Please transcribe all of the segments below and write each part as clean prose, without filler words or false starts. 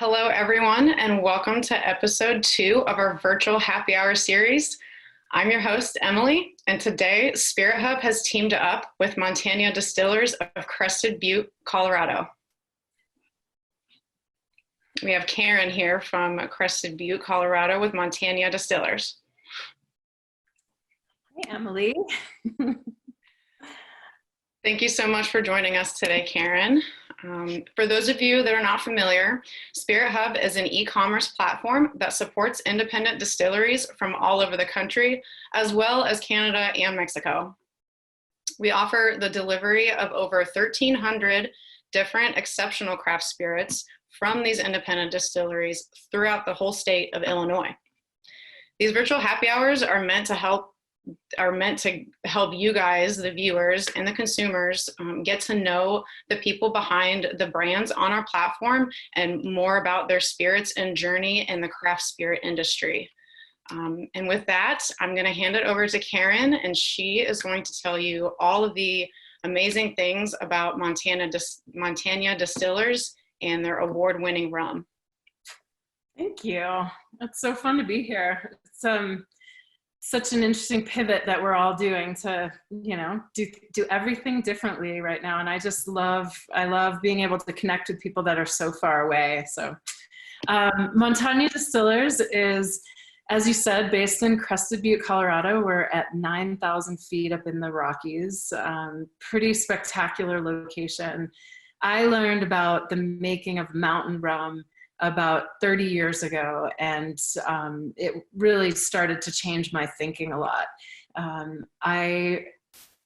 Hello, everyone, and welcome to episode 2 of our virtual happy hour series. I'm your host, Emily, and today Spirit Hub has teamed up with Montanya Distillers of Crested Butte, Colorado. We have Karen here from Crested Butte, Colorado with Montanya Distillers. Hey, Emily. Thank you so much for joining us today, Karen. For those of you that are not familiar, Spirit Hub is an e-commerce platform that supports independent distilleries from all over the country, as well as Canada and Mexico. We offer the delivery of over 1,300 different exceptional craft spirits from these independent distilleries throughout the whole state of Illinois. These virtual happy hours are meant to help you guys, the viewers and the consumers, get to know the people behind the brands on our platform and more about their spirits and journey in the craft spirit industry. And with that, I'm going to hand it over to Karen, and she is going to tell you all of the amazing things about Montanya Distillers and their award-winning rum. Thank you. It's so fun to be here. It's such an interesting pivot that we're all doing to, do everything differently right now. And I love being able to connect with people that are so far away. So Montanya Distillers is, as you said, based in Crested Butte, Colorado. We're at 9,000 feet up in the Rockies. Pretty spectacular location. I learned about the making of mountain rum about 30 years ago, and it really started to change my thinking a lot.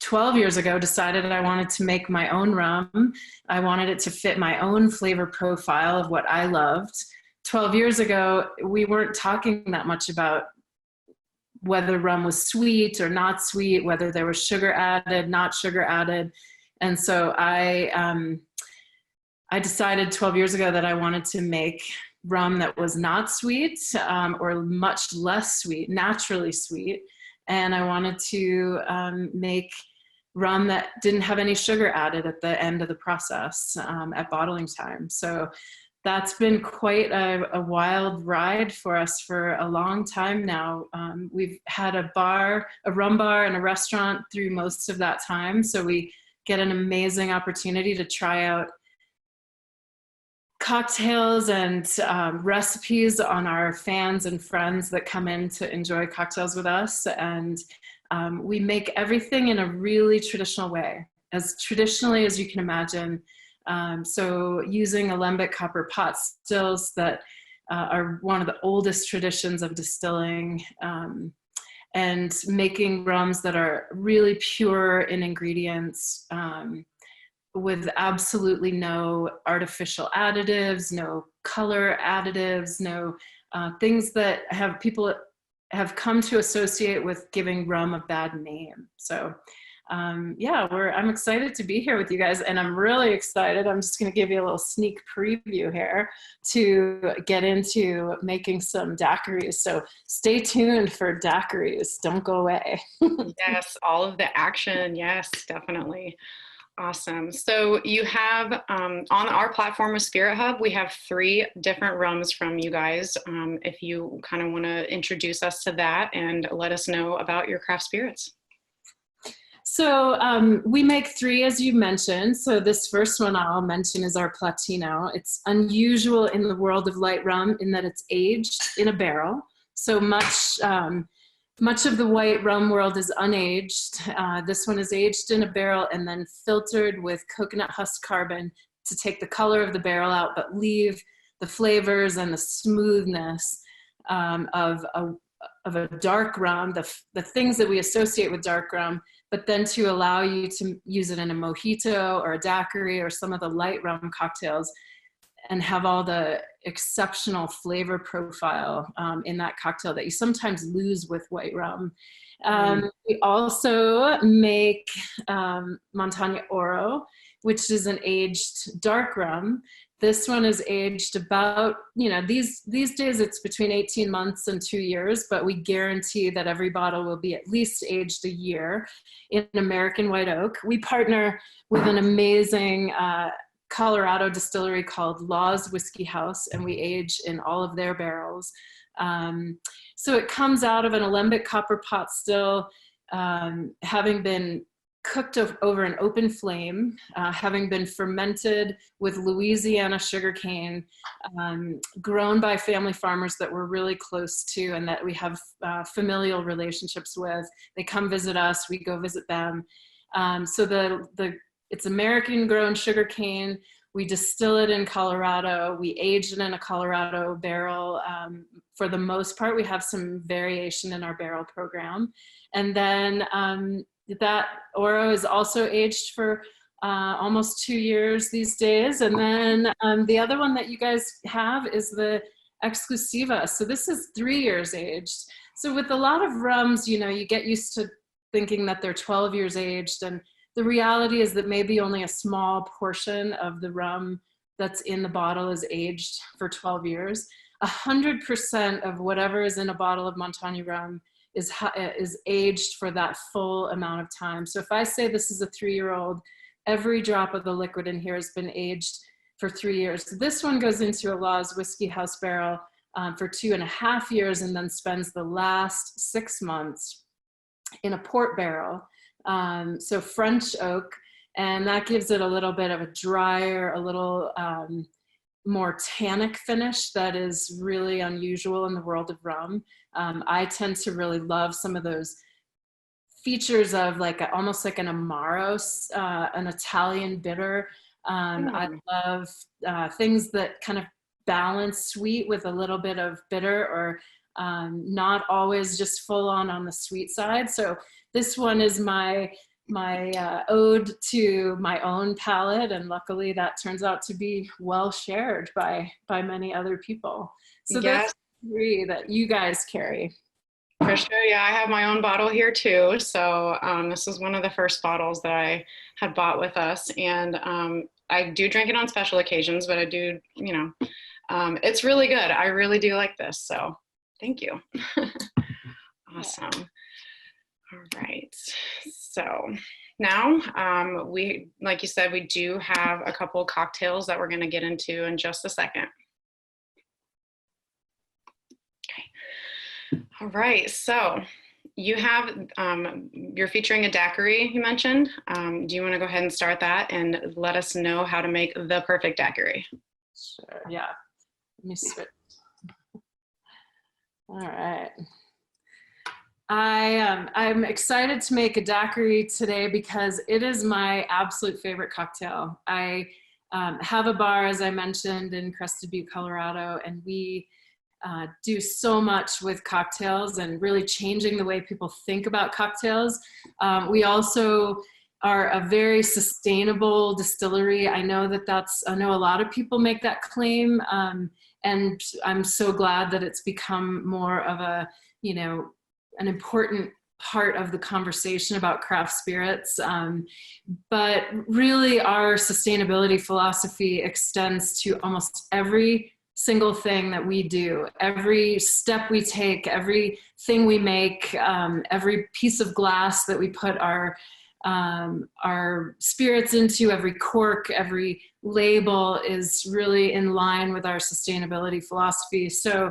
12 years ago, decided I wanted to make my own rum. I wanted it to fit my own flavor profile of what I loved. 12 years ago, we weren't talking that much about whether rum was sweet or not sweet, whether there was sugar added, not sugar added. And so I decided 12 years ago that I wanted to make rum that was not sweet or much less sweet, naturally sweet. And I wanted to make rum that didn't have any sugar added at the end of the process at bottling time. So that's been quite a wild ride for us for a long time now. We've had a rum bar and a restaurant through most of that time. So we get an amazing opportunity to try out cocktails and recipes on our fans and friends that come in to enjoy cocktails with us. And we make everything in a really traditional way, as traditionally as you can imagine. So using alembic copper pot stills that are one of the oldest traditions of distilling, and making rums that are really pure in ingredients, with absolutely no artificial additives, no color additives, no things that people have come to associate with giving rum a bad name. So I'm excited to be here with you guys, and I'm really excited. I'm just going to give you a little sneak preview here to get into making some daiquiris. So stay tuned for daiquiris. Don't go away. Yes, all of the action. Yes, definitely. Awesome. So you have on our platform of Spirit Hub, we have 3 different rums from you guys. If you kind of want to introduce us to that and let us know about your craft spirits. So we make 3, as you mentioned. So this first one I'll mention is our Platino. It's unusual in the world of light rum in that it's aged in a barrel. So much of the white rum world is unaged. This one is aged in a barrel and then filtered with coconut husk carbon to take the color of the barrel out, but leave the flavors and the smoothness of a dark rum, the things that we associate with dark rum, but then to allow you to use it in a mojito or a daiquiri or some of the light rum cocktails and have all the exceptional flavor profile in that cocktail that you sometimes lose with white rum. We also make Montanya Oro, which is an aged dark rum. This one is aged about, these days it's between 18 months and 2 years, but we guarantee that every bottle will be at least aged a year in American white oak. We partner with an amazing Colorado distillery called Law's Whiskey House, and we age in all of their barrels. So it comes out of an alembic copper pot still, having been cooked over an open flame, having been fermented with Louisiana sugarcane, grown by family farmers that we're really close to and that we have familial relationships with. They come visit us, we go visit them. So it's American grown sugarcane. We distill it in Colorado. We age it in a Colorado barrel. For the most part, we have some variation in our barrel program. And then that Oro is also aged for almost 2 years these days. And then the other one that you guys have is the Exclusiva. So this is 3 years aged. So with a lot of rums, you know, you get used to thinking that they're 12 years aged. And the reality is that maybe only a small portion of the rum that's in the bottle is aged for 12 years. 100% of whatever is in a bottle of Montanya rum is aged for that full amount of time. So if I say this is a 3-year-old, every drop of the liquid in here has been aged for 3 years. So this one goes into a Law's Whiskey House barrel for 2.5 years, and then spends the last 6 months in a port barrel. So French oak, and that gives it a little bit of a drier, a little more tannic finish that is really unusual in the world of rum. I tend to really love some of those features of almost like an Amaro, an Italian bitter. I love things that kind of balance sweet with a little bit of bitter, or not always just full on the sweet side. So this one is my ode to my own palate, and luckily that turns out to be well shared by many other people. So Yes. that's 3 that you guys carry. For sure, yeah, I have my own bottle here too. So this is one of the first bottles that I had bought with us, and I do drink it on special occasions, but I do, you know, it's really good. I really do like this, so thank you. Awesome. All right, so now we, like you said, we do have a couple of cocktails that we're going to get into in just a second. Okay. All right, so you have, you're featuring a daiquiri, you mentioned. Do you want to go ahead and start that and let us know how to make the perfect daiquiri? Sure, yeah. Let me switch. All right. I'm excited to make a daiquiri today because it is my absolute favorite cocktail. I have a bar, as I mentioned, in Crested Butte, Colorado, and we do so much with cocktails and really changing the way people think about cocktails. We also are a very sustainable distillery. I know a lot of people make that claim, and I'm so glad that it's become more of a, you know, an important part of the conversation about craft spirits. But really our sustainability philosophy extends to almost every single thing that we do, every step we take, everything we make, every piece of glass that we put our spirits into, every cork, every label is really in line with our sustainability philosophy. So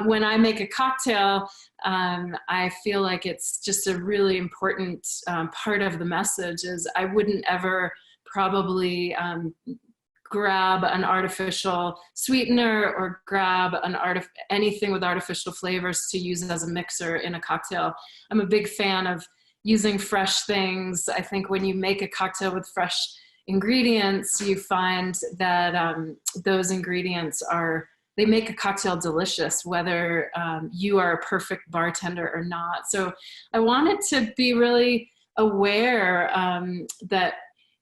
when I make a cocktail, I feel like it's just a really important part of the message. Is I wouldn't ever probably grab an artificial sweetener or grab anything with artificial flavors to use as a mixer in a cocktail. I'm a big fan of using fresh things. I think when you make a cocktail with fresh ingredients, you find that those ingredients they make a cocktail delicious, whether you are a perfect bartender or not. So I wanted to be really aware that,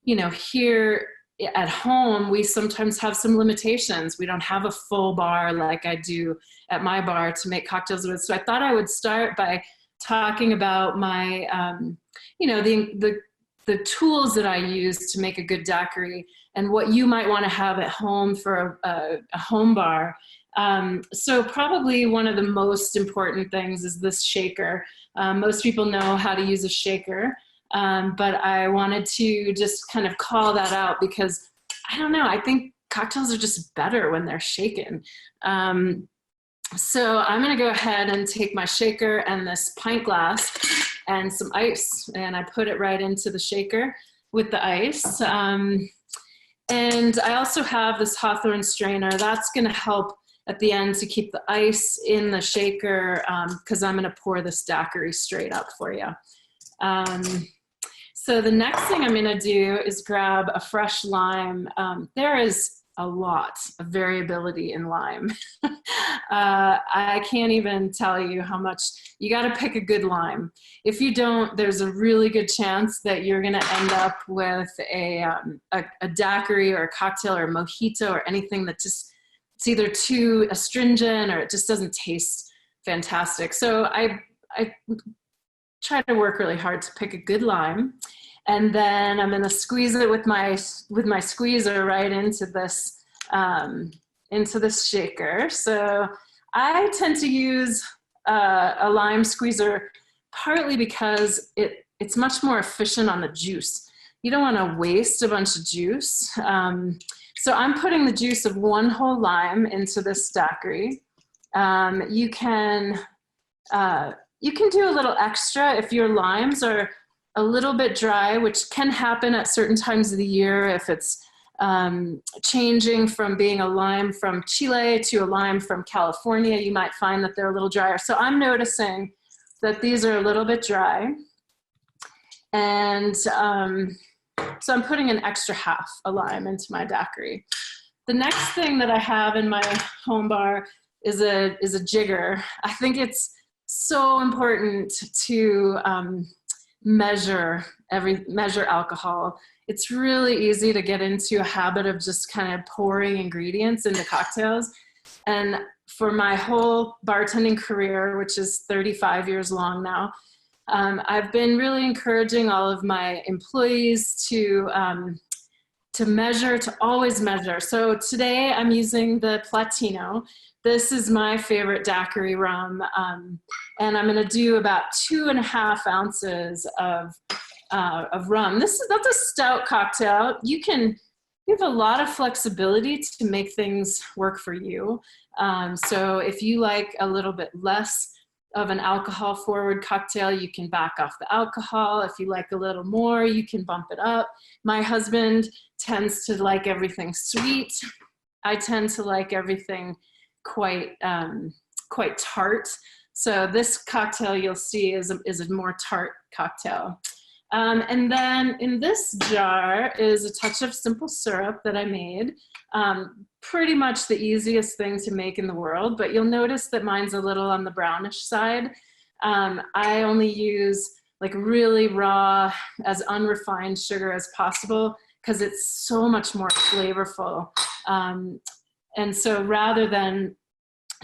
you know, here at home, we sometimes have some limitations. We don't have a full bar like I do at my bar to make cocktails with. So I thought I would start by talking about my, you know, the tools that I use to make a good daiquiri and what you might want to have at home for a home bar. So probably one of the most important things is this shaker. Most people know how to use a shaker, but I wanted to just kind of call that out because I don't know, I think cocktails are just better when they're shaken. So I'm gonna go ahead and take my shaker and this pint glass and some ice, and I put it right into the shaker with the ice. And I also have this Hawthorne strainer. That's gonna help at the end to keep the ice in the shaker, because I'm gonna pour this daiquiri straight up for you. So the next thing I'm gonna do is grab a fresh lime. There is a lot of variability in lime. I can't even tell you how much. You got to pick a good lime. If you don't, there's a really good chance that you're going to end up with a daiquiri or a cocktail or a mojito or anything that just, it's either too astringent or it just doesn't taste fantastic. So I try to work really hard to pick a good lime. And then I'm gonna squeeze it with my squeezer right into this shaker. So I tend to use a lime squeezer partly because it's much more efficient on the juice. You don't wanna waste a bunch of juice. So I'm putting the juice of one whole lime into this daiquiri. You can do a little extra if your limes are a little bit dry, which can happen at certain times of the year if it's changing from being a lime from Chile to a lime from California. You might find that they're a little drier. So I'm noticing that these are a little bit dry. And so I'm putting an extra half a lime into my daiquiri. The next thing that I have in my home bar is a jigger. I think it's so important to measure alcohol. It's really easy to get into a habit of just kind of pouring ingredients into cocktails. And for my whole bartending career, which is 35 years long now, I've been really encouraging all of my employees to measure, to always measure. So today I'm using the Platino. This is my favorite daiquiri rum, and I'm gonna do about 2.5 ounces of rum. That's a stout cocktail. You have a lot of flexibility to make things work for you. So if you like a little bit less of an alcohol forward cocktail, you can back off the alcohol. If you like a little more, you can bump it up. My husband tends to like everything sweet. I tend to like everything quite tart. So this cocktail you'll see is a more tart cocktail. And then in this jar is a touch of simple syrup that I made. Pretty much the easiest thing to make in the world, but you'll notice that mine's a little on the brownish side. I only use like really raw, as unrefined sugar as possible because it's so much more flavorful. And so rather than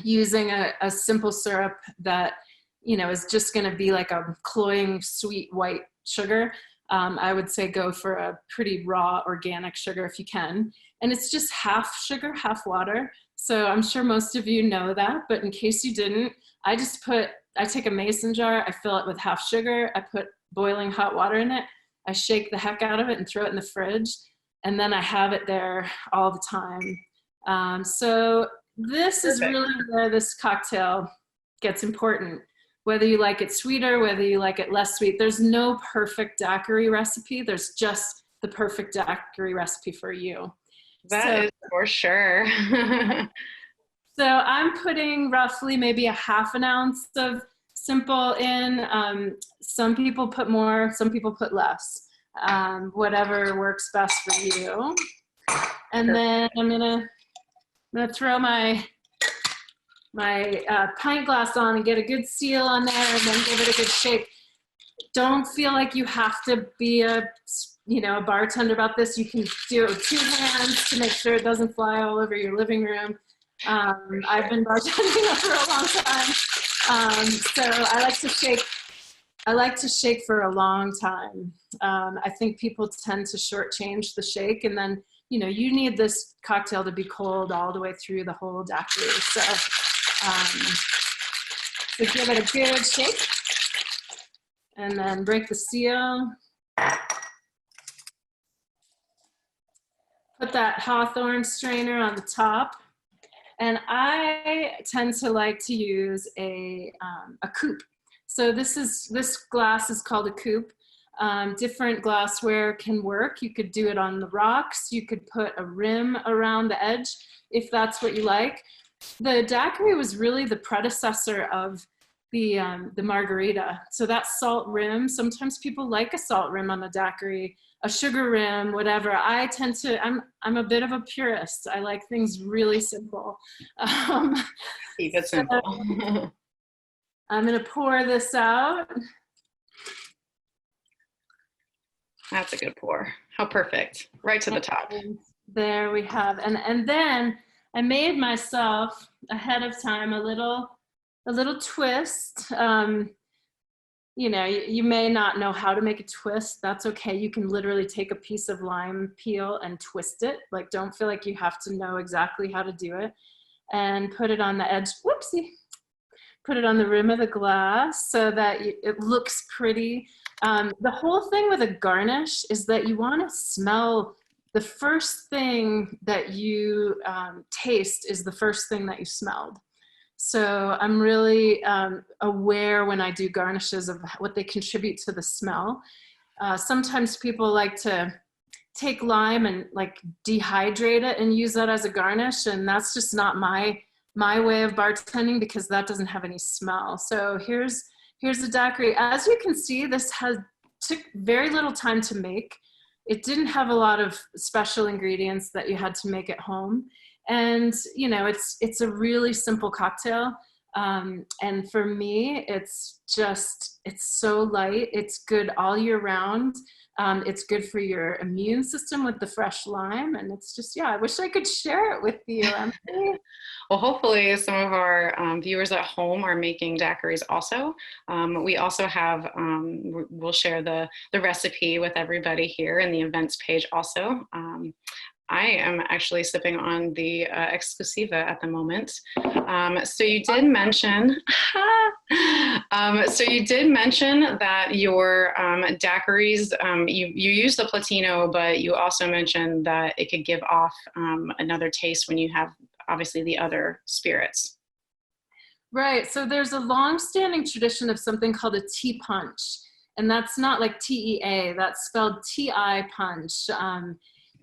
using a simple syrup that, is just gonna be like a cloying sweet white sugar, I would say go for a pretty raw organic sugar if you can. And it's just half sugar, half water. So I'm sure most of you know that, but in case you didn't, I take a mason jar, I fill it with half sugar, I put boiling hot water in it, I shake the heck out of it and throw it in the fridge, and then I have it there all the time. So this is really where this cocktail gets important. Whether you like it sweeter, whether you like it less sweet, there's no perfect daiquiri recipe. There's just the perfect daiquiri recipe for you. That is for sure. So I'm putting roughly maybe a half an ounce of simple in. Some people put more, some people put less. Whatever works best for you. And then I'm gonna throw my pint glass on and get a good seal on there and then give it a good shake. Don't feel like you have to be a bartender about this. You can do it with 2 hands to make sure it doesn't fly all over your living room. I've been bartending for a long time. So I like to shake for a long time. I think people tend to shortchange the shake, and then you need this cocktail to be cold all the way through the whole daiquiri. So give it a good shake and then break the seal. put that hawthorn strainer on the top. And I tend to like to use a coupe. So this glass is called a coupe. Different glassware can work. You could do it on the rocks. You could put a rim around the edge if that's what you like. The daiquiri was really the predecessor of the margarita. So that salt rim, sometimes people like a salt rim on a daiquiri, a sugar rim, whatever. I tend to, I'm a bit of a purist. I like things really simple. Keep it simple. So I'm gonna pour this out. That's a good pour. How perfect. Right to the top. And there we have, and then I made myself ahead of time a little twist. You know, you may not know how to make a twist. That's okay. You can literally take a piece of lime peel and twist it. Like, don't feel like you have to know exactly how to do it. And put it on the edge. Whoopsie. Put it on the rim of the glass so that it looks pretty. The whole thing with a garnish is that you want to smell. The first thing that you taste is the first thing that you smelled. So I'm really aware when I do garnishes of what they contribute to the smell. Sometimes people like to take lime and like dehydrate it and use that as a garnish, and that's just not my way of bartending because that doesn't have any smell. So here's the daiquiri. As you can see, this took very little time to make. It didn't have a lot of special ingredients that you had to make at home. And, you know, it's a really simple cocktail. And for me, it's so light. It's good all year round. It's good for your immune system with the fresh lime. And it's just, yeah, I wish I could share it with you, Emily. Well, hopefully some of our viewers at home are making daiquiris also. We also have, we'll share the recipe with everybody here in the events page also. I am actually sipping on the Exclusiva at the moment. So you did mention, that your daiquiris, you use the Platino, but you also mentioned that it could give off another taste when you have obviously the other spirits. Right, so there's a long-standing tradition of something called a tea punch, and that's not like TEA, that's spelled TI punch.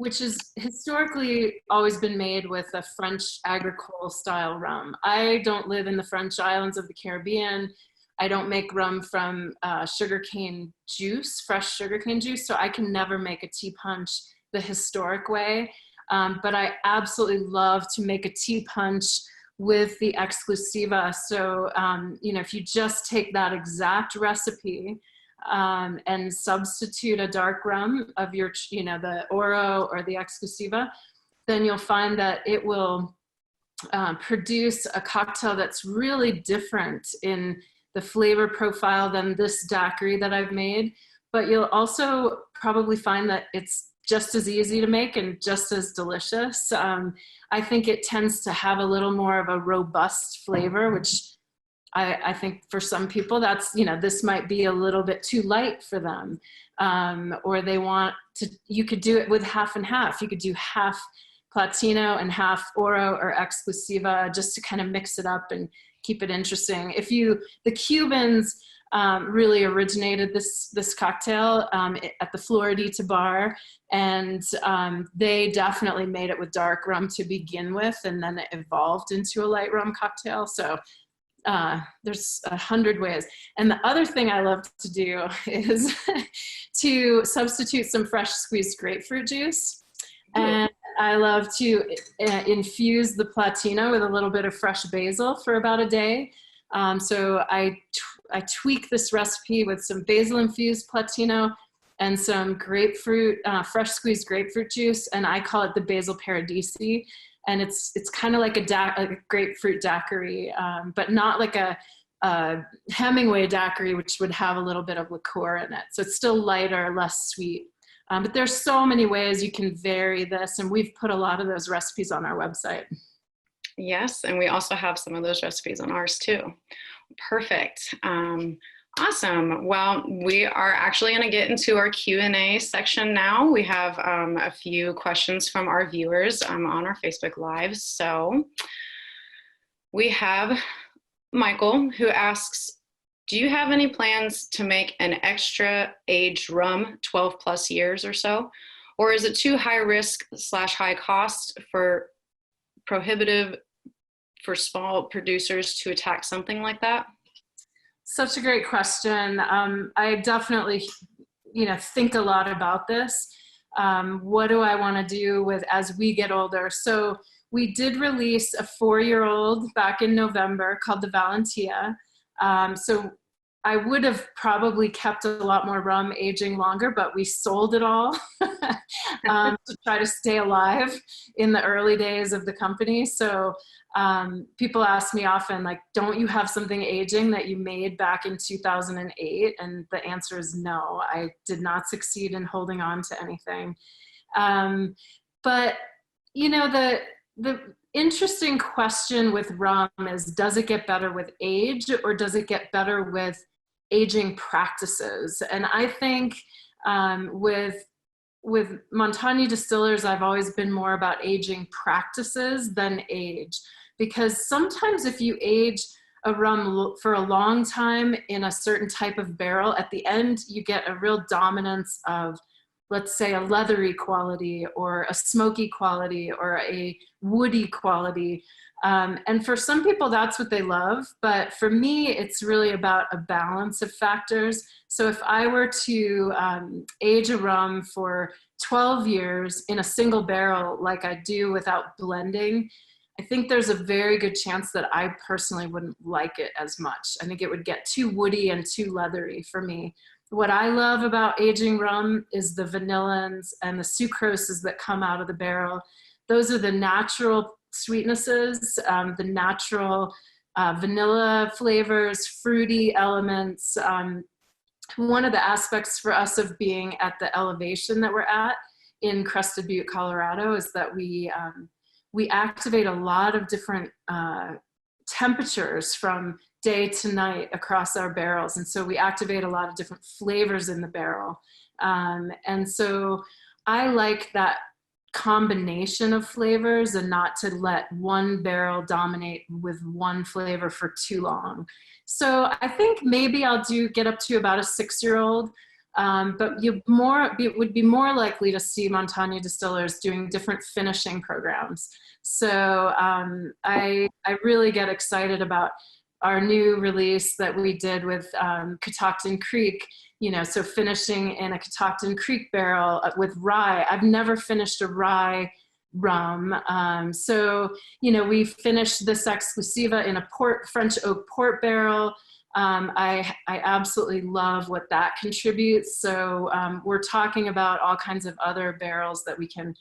Which has historically always been made with a French agricole style rum. I don't live in the French islands of the Caribbean. I don't make rum from sugarcane juice, fresh sugarcane juice, so I can never make a tea punch the historic way. But I absolutely love to make a tea punch with the Exclusiva. So, you know, if you just take that exact recipe, and substitute a dark rum of your, you know, the Oro or the Exclusiva, then you'll find that it will produce a cocktail that's really different in the flavor profile than this daiquiri that I've made. But you'll also probably find that it's just as easy to make and just as delicious. I think it tends to have a little more of a robust flavor, which I think for some people that's, you know, this might be a little bit too light for them. Or they want to, you could do it with half and half. You could do half Platino and half Oro or Exclusiva just to kind of mix it up and keep it interesting. The Cubans really originated this cocktail at the Floridita bar, and they definitely made it with dark rum to begin with, and then it evolved into a light rum cocktail. So there's 100 ways. And the other thing I love to do is to substitute some fresh squeezed grapefruit juice. And I love to infuse the Platino with a little bit of fresh basil for about a day. So I tweak this recipe with some basil infused Platino and some grapefruit, fresh squeezed grapefruit juice. And I call it the Basil Paradisi. And it's kind of like a grapefruit daiquiri, but not like a Hemingway daiquiri, which would have a little bit of liqueur in it. So it's still lighter, less sweet. But there's so many ways you can vary this, and we've put a lot of those recipes on our website. Yes, and we also have some of those recipes on ours too. Perfect. Awesome. Well, we are actually going to get into our Q&A section now. We have a few questions from our viewers on our Facebook Live. So we have Michael who asks, do you have any plans to make an extra aged rum 12 plus years or so? Or is it too high risk / high cost for prohibitive for small producers to attack something like that? Such a great question. I definitely, think a lot about this. What do I want to do with as we get older? So we did release a 4-year-old back in November called the Valentia. So I would have probably kept a lot more rum aging longer, but we sold it all to try to stay alive in the early days of the company. So people ask me often, like, don't you have something aging that you made back in 2008? And the answer is no, I did not succeed in holding on to anything. But, the interesting question with rum is, does it get better with age or does it get better with aging practices? And I think with Montanya Distillers, I've always been more about aging practices than age, because sometimes if you age a rum for a long time in a certain type of barrel, at the end you get a real dominance of, let's say, a leathery quality or a smoky quality or a woody quality. And for some people, that's what they love. But for me, it's really about a balance of factors. So if I were to age a rum for 12 years in a single barrel, like I do without blending, I think there's a very good chance that I personally wouldn't like it as much. I think it would get too woody and too leathery for me. What I love about aging rum is the vanillins and the sucroses that come out of the barrel. Those are the natural sweetnesses, the natural vanilla flavors, fruity elements. One of the aspects for us of being at the elevation that we're at in Crested Butte, Colorado, is that we activate a lot of different temperatures from day to night across our barrels. And so we activate a lot of different flavors in the barrel. And so I like that combination of flavors and not to let one barrel dominate with one flavor for too long. So I think maybe I'll get up to about a 6-year-old, but would be more likely to see Montanya Distillers doing different finishing programs. So I really get excited about our new release that we did with Catoctin Creek, so finishing in a Catoctin Creek barrel with rye. I've never finished a rye rum. So, we finished this Exclusiva in a French oak port barrel. I absolutely love what that contributes. So we're talking about all kinds of other barrels that we can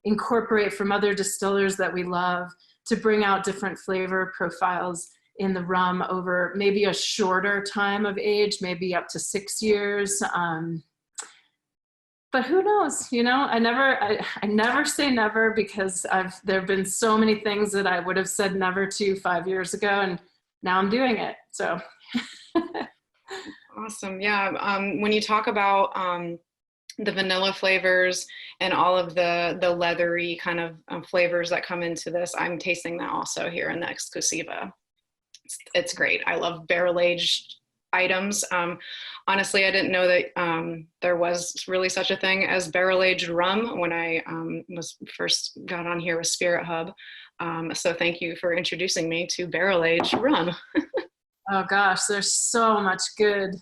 incorporate from other distillers that we love to bring out different flavor profiles in the rum over maybe a shorter time of age, maybe up to 6 years. But who knows, I never say never, because there have been so many things that I would have said never to 5 years ago, and now I'm doing it, so. Awesome, yeah. When you talk about the vanilla flavors and all of the leathery kind of flavors that come into this, I'm tasting that also here in the Exclusiva. It's great. I love barrel-aged items. Honestly, I didn't know that there was really such a thing as barrel-aged rum when I first got on here with Spirit Hub. So thank you for introducing me to barrel-aged rum. Oh gosh, there's so much good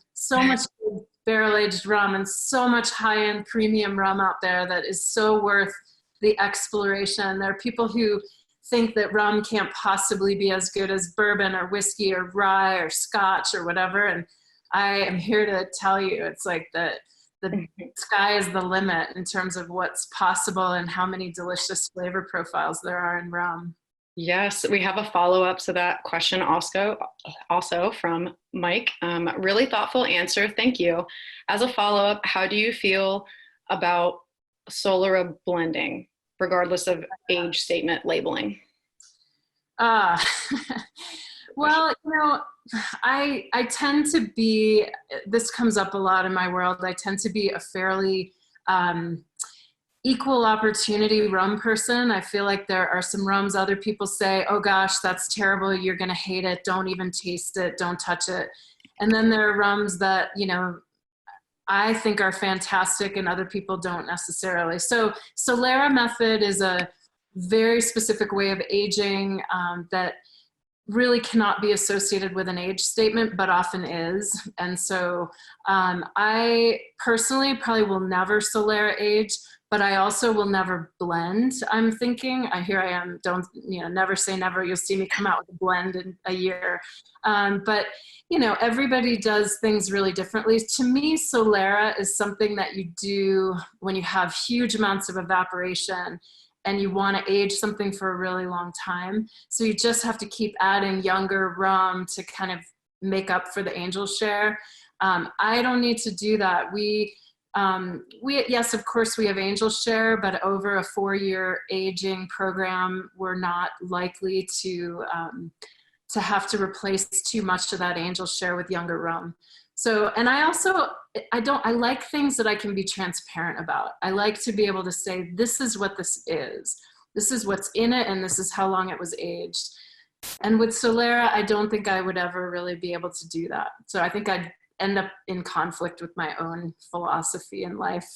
barrel-aged rum and so much high-end premium rum out there that is so worth the exploration. There are people who think that rum can't possibly be as good as bourbon or whiskey or rye or scotch or whatever, and I am here to tell you, it's like the sky is the limit in terms of what's possible and how many delicious flavor profiles there are in rum. Yes, we have a follow-up to that question also from Mike. Really thoughtful answer, thank you. As a follow-up, how do you feel about Solera blending, regardless of age statement labeling? Well, I tend to be this comes up a lot in my world. I tend to be a fairly equal opportunity rum person. I feel like there are some rums other people say, oh gosh, that's terrible, you're gonna hate it, don't even taste it, don't touch it. And then there are rums that, you know, I think are fantastic and other people don't necessarily. So Solera method is a very specific way of aging that really cannot be associated with an age statement, but often is. And so I personally probably will never Solera age, but I also will never blend. I'm thinking, here I am, don't, you know, never say never. You'll see me come out with a blend in a year. But, you know, everybody does things really differently. To me, Solera is something that you do when you have huge amounts of evaporation and you want to age something for a really long time. So you just have to keep adding younger rum to kind of make up for the angel share. I don't need to do that. Yes, of course we have angel share, but over a 4-year aging program, we're not likely to have to replace too much of that angel share with younger rum. So, and I like things that I can be transparent about. I like to be able to say, this is what this is what's in it, and this is how long it was aged. And with Solera, I don't think I would ever really be able to do that. So I think I'd end up in conflict with my own philosophy in life.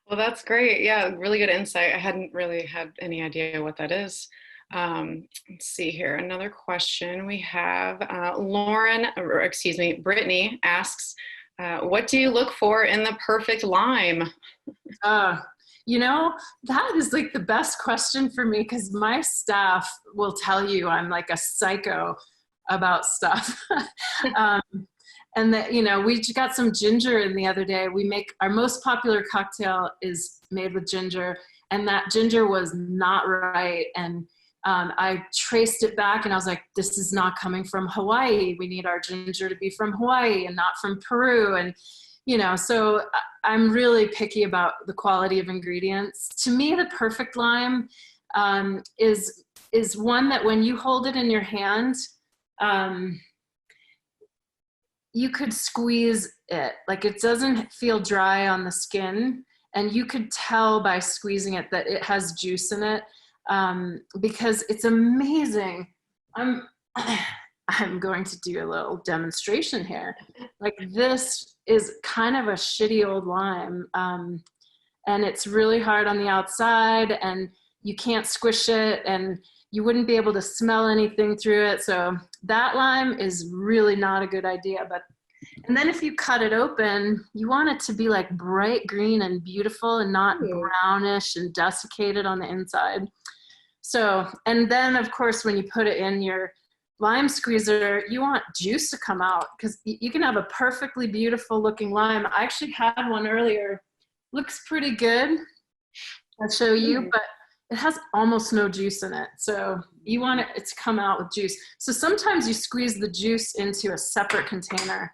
Well, that's great. Yeah, really good insight. I hadn't really had any idea what that is. Let's see here. Another question we have. Brittany asks, what do you look for in the perfect lime? You know, that is like the best question for me because my staff will tell you I'm like a psycho about stuff. And that, you know, we got some ginger in the other day. We make our most popular cocktail is made with ginger, and that ginger was not right. And I traced it back and I was like, this is not coming from Hawaii. We need our ginger to be from Hawaii and not from Peru. And, you know, so I'm really picky about the quality of ingredients. To me, the perfect lime is one that when you hold it in your hand, you could squeeze it. Like it doesn't feel dry on the skin. And you could tell by squeezing it that it has juice in it. Because it's amazing. I'm going to do a little demonstration here. Like this is kind of a shitty old lime. And it's really hard on the outside and you can't squish it and you wouldn't be able to smell anything through it. So that lime is really not a good idea. And then if you cut it open, you want it to be like bright green and beautiful and not brownish and desiccated on the inside. So, and then of course, when you put it in your lime squeezer, you want juice to come out because you can have a perfectly beautiful looking lime. I actually had one earlier. Looks pretty good. I'll show you, but it has almost no juice in it. So you want it to come out with juice. So sometimes you squeeze the juice into a separate container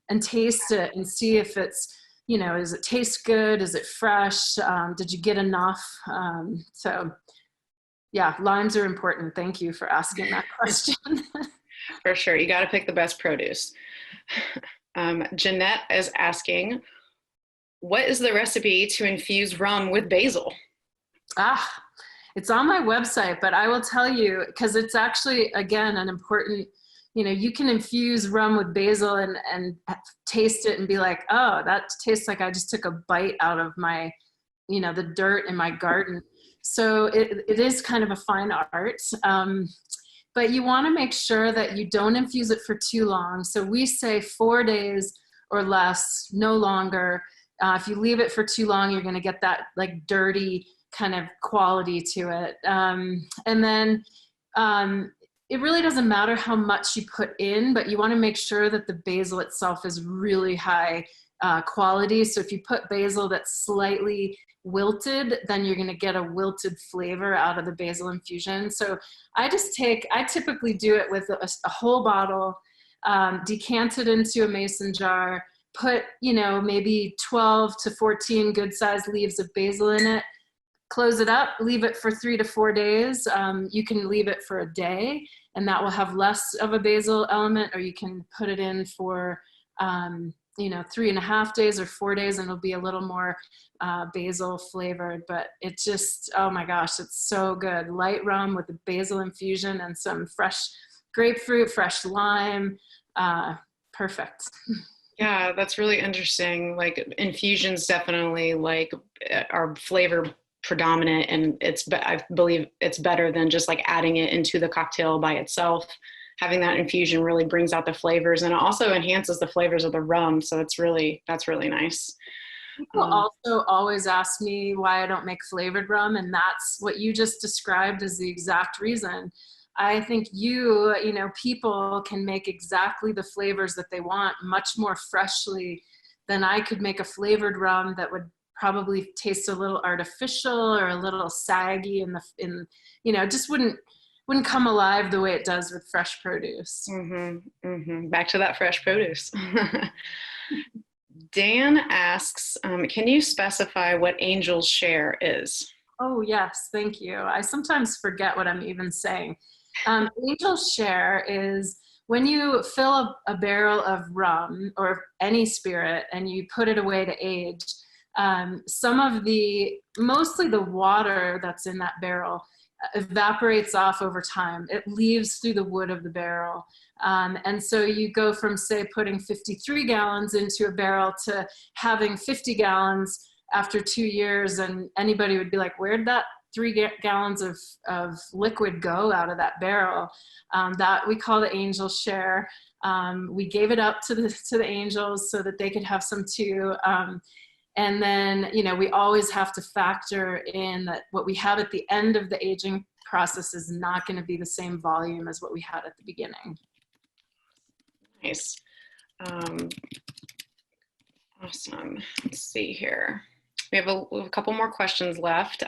and taste it and see if it's, you know, does it taste good? Is it fresh? Did you get enough? So yeah, limes are important. Thank you for asking that question. For sure. You got to pick the best produce. Jeanette is asking, what is the recipe to infuse rum with basil? It's on my website, but I will tell you, because it's actually, again, an important, you know, you can infuse rum with basil and taste it and be like, oh, that tastes like I just took a bite out of my, you know, the dirt in my garden. So it is kind of a fine art. But you want to make sure that you don't infuse it for too long. So we say 4 days or less, no longer. If you leave it for too long, you're going to get that like dirty kind of quality to it. And then it really doesn't matter how much you put in, but you want to make sure that the basil itself is really high quality. So if you put basil that's slightly wilted, then you're going to get a wilted flavor out of the basil infusion. So I typically do it with a whole bottle, decant it into a mason jar, put, you know, maybe 12 to 14 good sized leaves of basil in it, close it up, leave it for 3 to 4 days. You can leave it for a day, and that will have less of a basil element, or you can put it in for, 3.5 days or 4 days, and it'll be a little more basil flavored. But it just, oh my gosh, it's so good. Light rum with the basil infusion and some fresh grapefruit, fresh lime. Perfect. Yeah, that's really interesting. Like infusions definitely like are flavor predominant, and I believe it's better than just like adding it into the cocktail by itself. Having that infusion really brings out the flavors, and it also enhances the flavors of the rum. So that's really nice. People also always ask me why I don't make flavored rum, and that's what you just described is the exact reason. I think people can make exactly the flavors that they want much more freshly than I could make a flavored rum that would probably taste a little artificial or a little saggy just wouldn't come alive the way it does with fresh produce. Mm-hmm, mm-hmm. Back to that fresh produce. Dan asks, can you specify what Angel's Share is? Oh, yes, thank you. I sometimes forget what I'm even saying. Angel's Share is when you fill a barrel of rum or any spirit and you put it away to age, mostly the water that's in that barrel evaporates off over time. It leaves through the wood of the barrel. And so you go from, say, putting 53 gallons into a barrel to having 50 gallons after 2 years, and anybody would be like, where'd that 3 gallons of liquid go out of that barrel? That we call the Angel's Share. We gave it up to the angels so that they could have some too. And then, we always have to factor in that what we have at the end of the aging process is not going to be the same volume as what we had at the beginning. Nice. Awesome. Let's see here. We have a couple more questions left.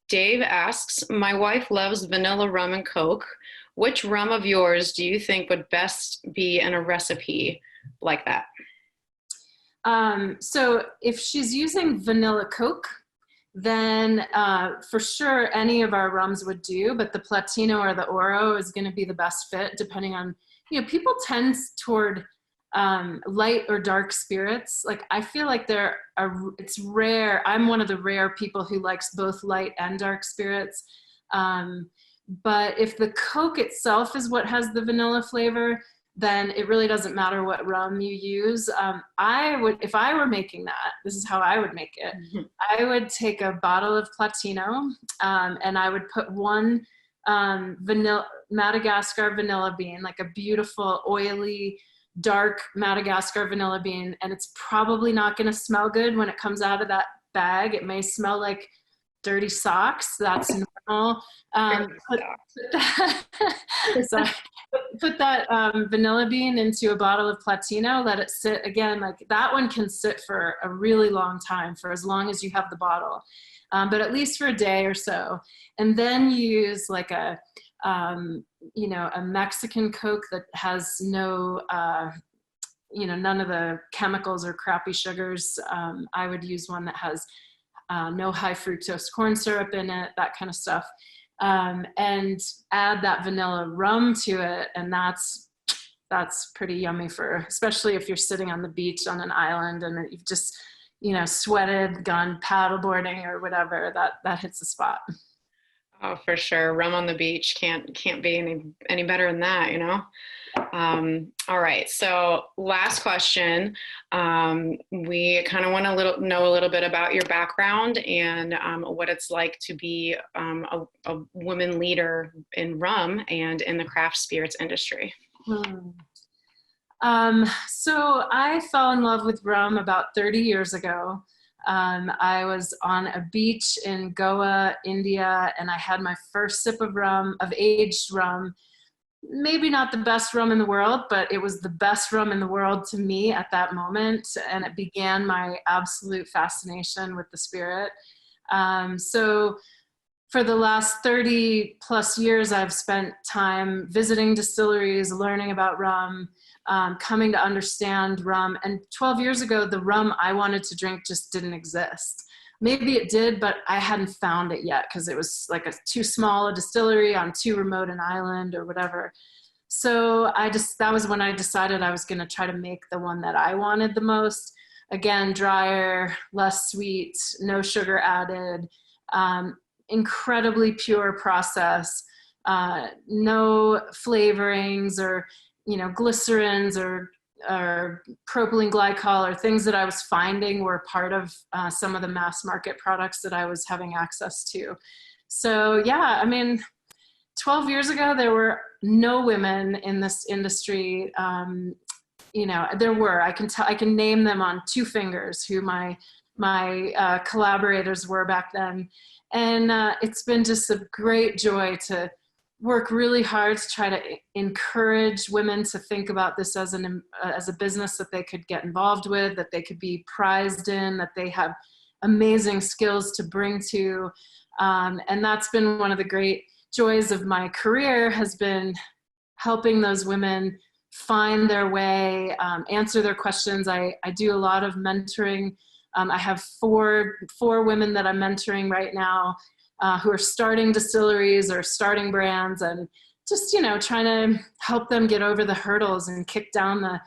Dave asks, my wife loves vanilla rum and Coke. Which rum of yours do you think would best be in a recipe like that? So if she's using vanilla Coke, then for sure any of our rums would do, but the Platino or the Oro is going to be the best fit depending on, people tend toward light or dark spirits. Like I feel like it's rare. I'm one of the rare people who likes both light and dark spirits. But if the Coke itself is what has the vanilla flavor, then it really doesn't matter what rum you use. If I were making that, this is how I would make it. Mm-hmm. I would take a bottle of Platino, and I would put one Madagascar vanilla bean, like a beautiful, oily, dark Madagascar vanilla bean. And it's probably not going to smell good when it comes out of that bag. It may smell like dirty socks. That's normal. Put that vanilla bean into a bottle of Platino, let it sit again. Like that one can sit for a really long time, for as long as you have the bottle, but at least for a day or so. And then use like a Mexican Coke that has no, none of the chemicals or crappy sugars. I would use one that has no high fructose corn syrup in it, that kind of stuff. And add that vanilla rum to it. And that's pretty yummy especially if you're sitting on the beach on an island and you've just, sweated, gone paddleboarding or whatever, that hits the spot. Oh, for sure. Rum on the beach can't be any better than that, All right. So last question. We kind of want to know a little bit about your background and what it's like to be a woman leader in rum and in the craft spirits industry. So I fell in love with rum about 30 years ago. I was on a beach in Goa, India, and I had my first sip of aged rum. Maybe not the best rum in the world, but it was the best rum in the world to me at that moment. And it began my absolute fascination with the spirit. So for the last 30 plus years, I've spent time visiting distilleries, learning about rum, coming to understand rum. And 12 years ago, the rum I wanted to drink just didn't exist. maybe it did, but I hadn't found it yet because it was like too small a distillery on too remote an island or whatever. So that was when I decided I was going to try to make the one that I wanted the most. Again, drier, less sweet, no sugar added, incredibly pure process, no flavorings or, glycerins or propylene glycol or things that I was finding were part of some of the mass market products that I was having access to. So yeah, I mean, 12 years ago, there were no women in this industry. There were, I can name them on two fingers who my collaborators were back then. And it's been just a great joy to work really hard to try to encourage women to think about this as a business that they could get involved with, that they could be prized in, that they have amazing skills to bring to. And that's been one of the great joys of my career, has been helping those women find their way, answer their questions. I do a lot of mentoring. I have four women that I'm mentoring right now who are starting distilleries or starting brands, and just, trying to help them get over the hurdles and kick down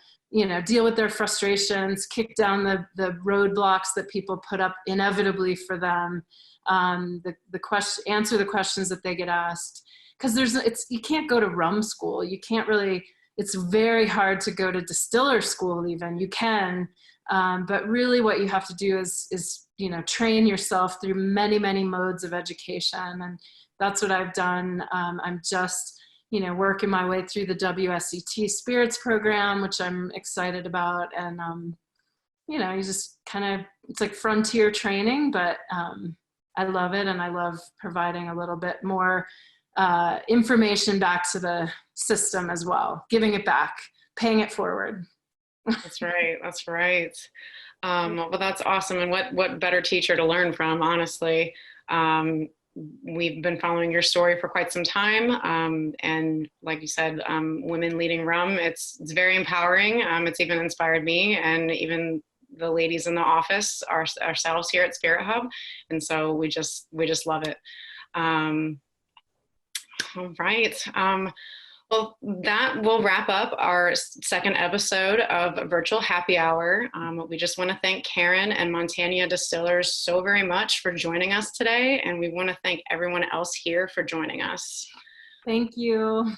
deal with their frustrations, kick down the roadblocks that people put up inevitably for them, answer the questions that they get asked. Because you can't go to rum school. You can't really, it's very hard to go to distiller school even. You can, but really what you have to do is train yourself through many, many modes of education. And that's what I've done. I'm just, working my way through the WSET spirits program, which I'm excited about. And, you just it's like frontier training, but I love it. And I love providing a little bit more information back to the system as well, giving it back, paying it forward. That's right. That's right. Well, that's awesome. And what better teacher to learn from, honestly. We've been following your story for quite some time. And like you said, women leading rum, it's very empowering. It's even inspired me and even the ladies in the office, ourselves here at Spirit Hub. And so we just love it. All right. Well, that will wrap up our second episode of Virtual Happy Hour. We just want to thank Karen and Montanya Distillers so very much for joining us today. And we want to thank everyone else here for joining us. Thank you.